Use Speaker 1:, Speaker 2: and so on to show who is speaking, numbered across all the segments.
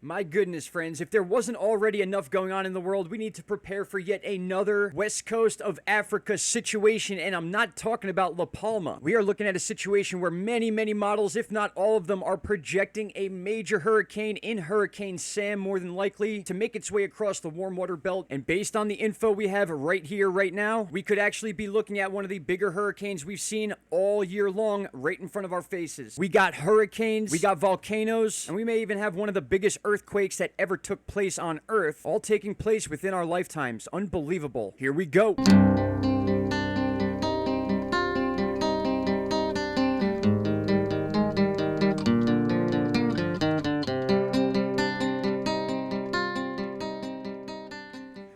Speaker 1: My goodness, friends, if there wasn't already enough going on in the world, we need to prepare for yet another west coast of Africa situation, and I'm not talking about La Palma. We are looking at a situation where many models, if not all of them, are projecting a major hurricane in Hurricane Sam, more than likely, to make its way across the warm water belt. And based on the info we have right here, right now, we could actually be looking at one of the bigger hurricanes we've seen all year long right in front of our faces. We got hurricanes, we got volcanoes, and we may even have one of the biggest earthquakes that ever took place on Earth, all taking place within our lifetimes. Unbelievable. Here we go.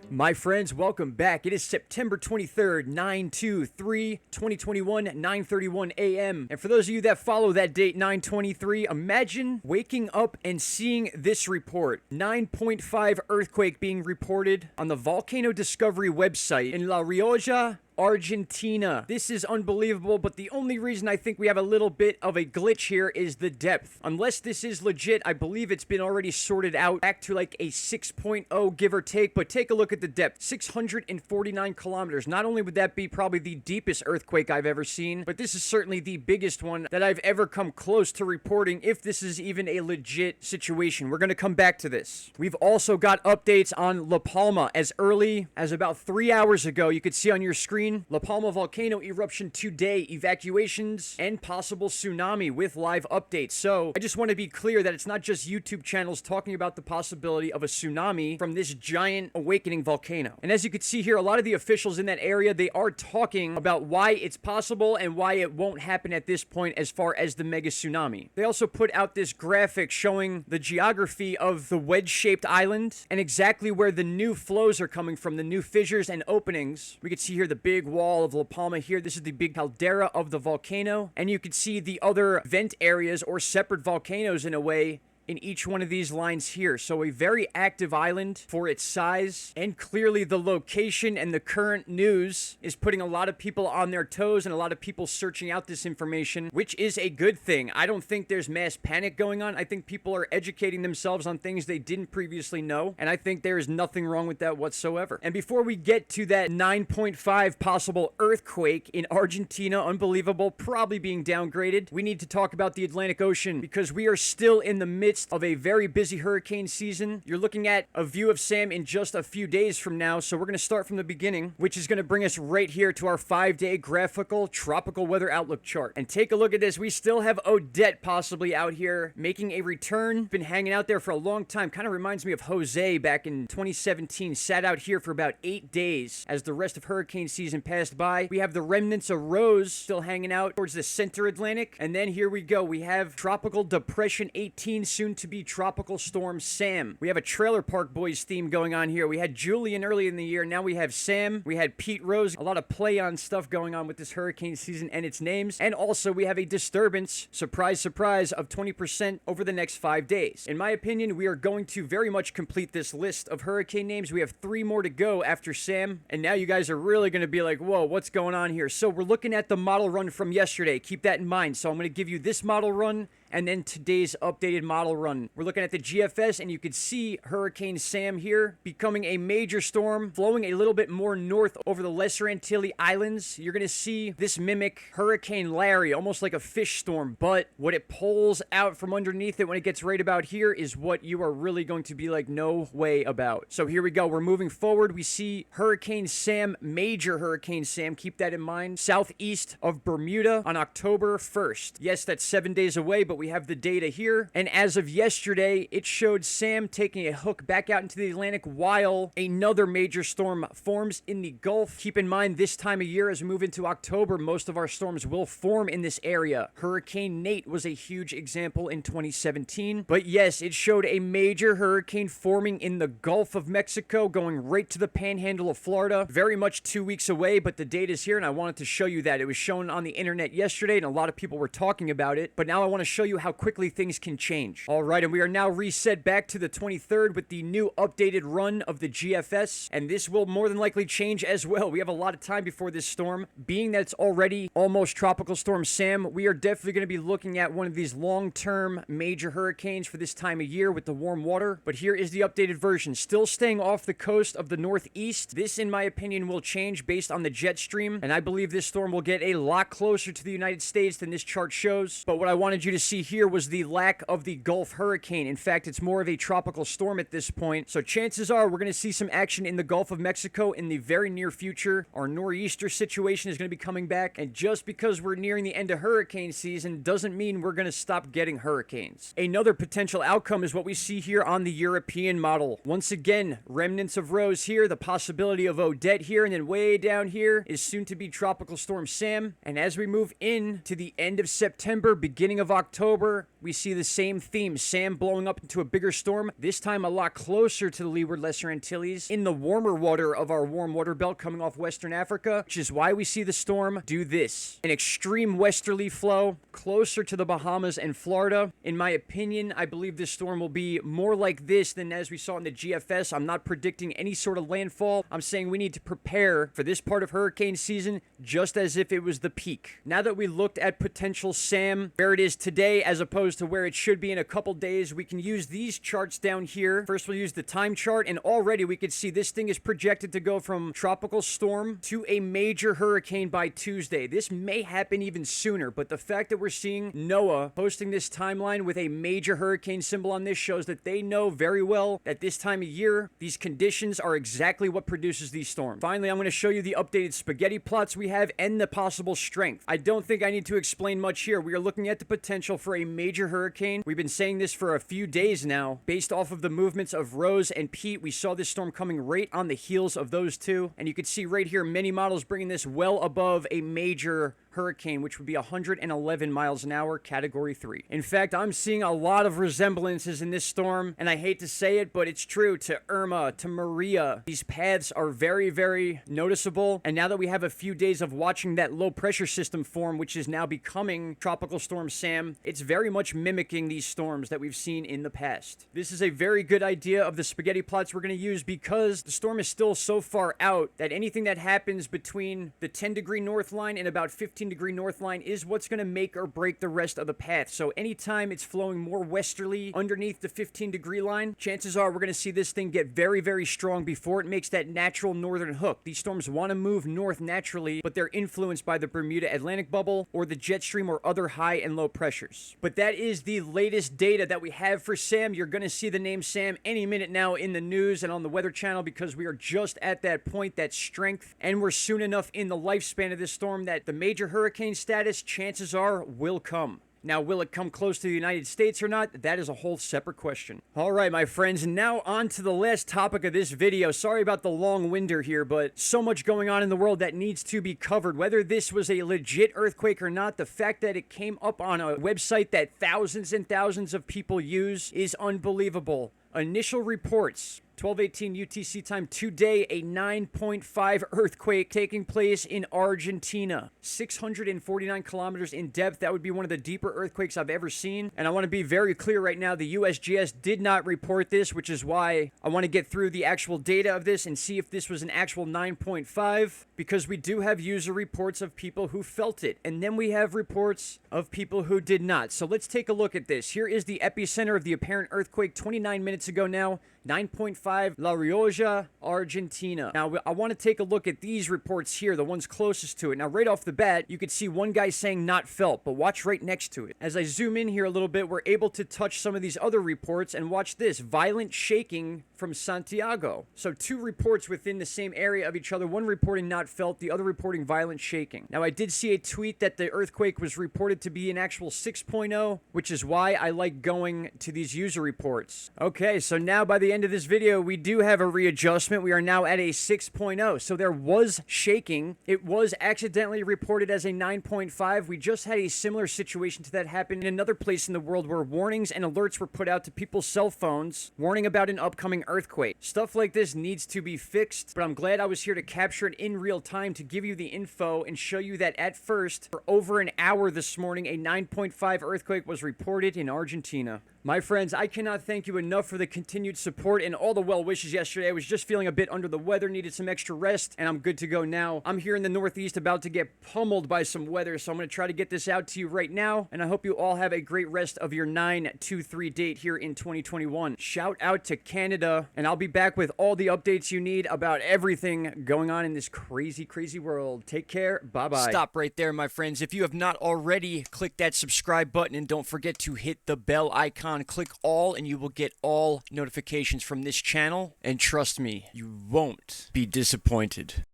Speaker 1: My friends, welcome back. It is September 23rd, 9/23/2021, 9:31 a.m. And for those of you that follow that date, 9/23, imagine waking up and seeing this report. 9.5 earthquake being reported on the Volcano Discovery website in La Rioja, Argentina. This is unbelievable, but the only reason I think we have a little bit of a glitch here is the depth. Unless this is legit, I believe it's been already sorted out back to like a 6.0 give or take, but take a look at the depth. 649 kilometers. Not only would that be probably the deepest earthquake I've ever seen, but this is certainly the biggest one that I've ever come close to reporting, if this is even a legit situation. We're going to come back to this. We've also got updates on La Palma as early as about 3 hours ago. You could see on your screen La Palma Volcano eruption today, evacuations, and possible tsunami with live updates. So I just want to be clear that it's not just YouTube channels talking about the possibility of a tsunami from this giant awakening volcano. And as you can see here, a lot of the officials in that area, they are talking about why it's possible and why it won't happen at this point as far as the mega tsunami. They also put out this graphic showing the geography of the wedge-shaped island and exactly where the new flows are coming from, the new fissures and openings. We can see here the big wall of La Palma here. This is the big caldera of the volcano, and you can see the other vent areas or separate volcanoes in a way in each one of these lines here. So a very active island for its size, and clearly the location and the current news is putting a lot of people on their toes and a lot of people searching out this information, which is a good thing. I don't think there's mass panic going on. I think people are educating themselves on things they didn't previously know, and I think there is nothing wrong with that whatsoever. And before we get to that 9.5 possible earthquake in Argentina, unbelievable, probably being downgraded, we need to talk about the Atlantic Ocean, because we are still in the midst of a very busy hurricane season. You're looking at a view of Sam in just a few days from now, so we're going to start from the beginning, which is going to bring us right here to our 5-day graphical tropical weather outlook chart. And take a look at this. We still have Odette possibly out here making a return. Been hanging out there for a long time. Kind of reminds me of Jose back in 2017. Sat out here for about 8 days as the rest of hurricane season passed by. We have the remnants of Rose still hanging out towards the center Atlantic. And then here we go. We have Tropical Depression 18 soon to be Tropical Storm Sam. We have a Trailer Park Boys theme going on here. We had Julian early in the year. Now we have Sam. We had Pete Rose. A lot of play on stuff going on with this hurricane season and its names. And also we have a disturbance, surprise, surprise, of 20% over the next 5 days. In my opinion, we are going to very much complete this list of hurricane names. We have 3 more to go after Sam. And now you guys are really going to be like, whoa, what's going on here? So we're looking at the model run from yesterday. Keep that in mind. So I'm going to give you this model run and then today's updated model run. We're looking at the GFS, and you can see Hurricane Sam here becoming a major storm, flowing a little bit more north over the Lesser Antilles Islands. You're going to see this mimic Hurricane Larry, almost like a fish storm, but what it pulls out from underneath it when it gets right about here is what you are really going to be like, no way about. So here we go. We're moving forward. We see Hurricane Sam, major Hurricane Sam, keep that in mind, southeast of Bermuda on October 1st. Yes, that's 7 days away, but we have the data here, and as of yesterday, it showed Sam taking a hook back out into the Atlantic while another major storm forms in the Gulf. Keep in mind, this time of year, as we move into October, most of our storms will form in this area. Hurricane Nate was a huge example in 2017, but yes, it showed a major hurricane forming in the Gulf of Mexico, going right to the panhandle of Florida. Very much 2 weeks away, but the data's here, and I wanted to show you that. It was shown on the internet yesterday, and a lot of people were talking about it, but now I want to show you how quickly things can change. All right, and we are now reset back to the 23rd with the new updated run of the GFS, and this will more than likely change as well. We have a lot of time before this storm. Being that it's already almost Tropical Storm Sam, we are definitely going to be looking at one of these long-term major hurricanes for this time of year with the warm water. But here is the updated version. Still staying off the coast of the northeast. This, in my opinion, will change based on the jet stream, and I believe this storm will get a lot closer to the United States than this chart shows. But what I wanted you to see here was the lack of the Gulf hurricane. In fact, it's more of a tropical storm at this point. So chances are we're going to see some action in the Gulf of Mexico in the very near future. Our nor'easter situation is going to be coming back, and just because we're nearing the end of hurricane season doesn't mean we're going to stop getting hurricanes. Another potential outcome is what we see here on the European model. Once again, remnants of Rose here, the possibility of Odette here, and then way down here is soon to be Tropical Storm Sam. And as we move in to the end of September, beginning of October, we see the same theme. Sam blowing up into a bigger storm, this time a lot closer to the Leeward Lesser Antilles, in the warmer water of our warm water belt coming off Western Africa, which is why we see the storm do this. An extreme westerly flow closer to the Bahamas and Florida. In my opinion, I believe this storm will be more like this than as we saw in the GFS. I'm not predicting any sort of landfall. I'm saying we need to prepare for this part of hurricane season just as if it was the peak. Now that we looked at potential Sam, where it is today as opposed to where it should be in a couple days, we can use these charts down here. First, we'll use the time chart, and already we could see this thing is projected to go from tropical storm to a major hurricane by Tuesday. This may happen even sooner, but the fact that we're seeing NOAA posting this timeline with a major hurricane symbol on this shows that they know very well that this time of year, these conditions are exactly what produces these storms. Finally, I'm going to show you the updated spaghetti plots we have and the possible strength. I don't think I need to explain much here. We are looking at the potential for a major hurricane. We've been saying this for a few days now. Based off of the movements of Rose and Pete, we saw this storm coming right on the heels of those two. And you can see right here, many models bringing this well above a major hurricane, which would be 111 miles an hour, category 3. In fact, I'm seeing a lot of resemblances in this storm, and I hate to say it, but it's true, to Irma, to Maria. These paths are very, very noticeable, and now that we have a few days of watching that low pressure system form, which is now becoming Tropical Storm Sam, it's very much mimicking these storms that we've seen in the past. This is a very good idea of the spaghetti plots we're going to use because the storm is still so far out that anything that happens between the 10-degree north line and about 15-degree north line is what's going to make or break the rest of the path. So anytime it's flowing more westerly underneath the 15-degree line, chances are we're going to see this thing get very, very strong before it makes that natural northern hook. These storms want to move north naturally, but they're influenced by the Bermuda Atlantic bubble or the jet stream or other high and low pressures. But that is the latest data that we have for Sam. You're going to see the name Sam any minute now in the news and on the Weather Channel because we are just at that point, that strength, and we're soon enough in the lifespan of this storm that the major hurricane status, chances are, will come. Now, will it come close to the United States or not? That is a whole separate question. All right, my friends, and now on to the last topic of this video. Sorry about the long winder here, but so much going on in the world that needs to be covered. Whether this was a legit earthquake or not, the fact that it came up on a website that thousands and thousands of people use is unbelievable. Initial reports, 12:18 UTC time today, a 9.5 earthquake taking place in Argentina. 649 kilometers in depth. That would be one of the deeper earthquakes I've ever seen. And I want to be very clear right now, the USGS did not report this, which is why I want to get through the actual data of this and see if this was an actual 9.5, because we do have user reports of people who felt it. And then we have reports of people who did not. So let's take a look at this. Here is the epicenter of the apparent earthquake 29 minutes ago now. 9.5, La Rioja, Argentina. Now, I want to take a look at these reports here, the ones closest to it. Now, right off the bat, you could see one guy saying not felt, but watch right next to it. As I zoom in here a little bit, we're able to touch some of these other reports, and watch this, violent shaking from Santiago. So 2 reports within the same area of each other, one reporting not felt, the other reporting violent shaking. Now, I did see a tweet that the earthquake was reported to be an actual 6.0, which is why I like going to these user reports. Okay, so now by the end of this video, we do have a readjustment. We are now at a 6.0. So there was shaking. It was accidentally reported as a 9.5. We just had a similar situation to that happen in another place in the world where warnings and alerts were put out to people's cell phones, warning about an upcoming earthquake. Stuff like this needs to be fixed, but I'm glad I was here to capture it in real time to give you the info and show you that at first, for over an hour this morning, a 9.5 earthquake was reported in Argentina. My friends, I cannot thank you enough for the continued support and all the well wishes yesterday. I was just feeling a bit under the weather, needed some extra rest, and I'm good to go now. I'm here in the Northeast about to get pummeled by some weather, so I'm going to try to get this out to you right now, and I hope you all have a great rest of your 9/23 date here in 2021. Shout out to Canada, and I'll be back with all the updates you need about everything going on in this crazy, crazy world. Take care. Bye-bye. Stop right there, my friends. If you have not already, click that subscribe button, and don't forget to hit the bell icon. Click all and you will get all notifications from this channel, and trust me, you won't be disappointed.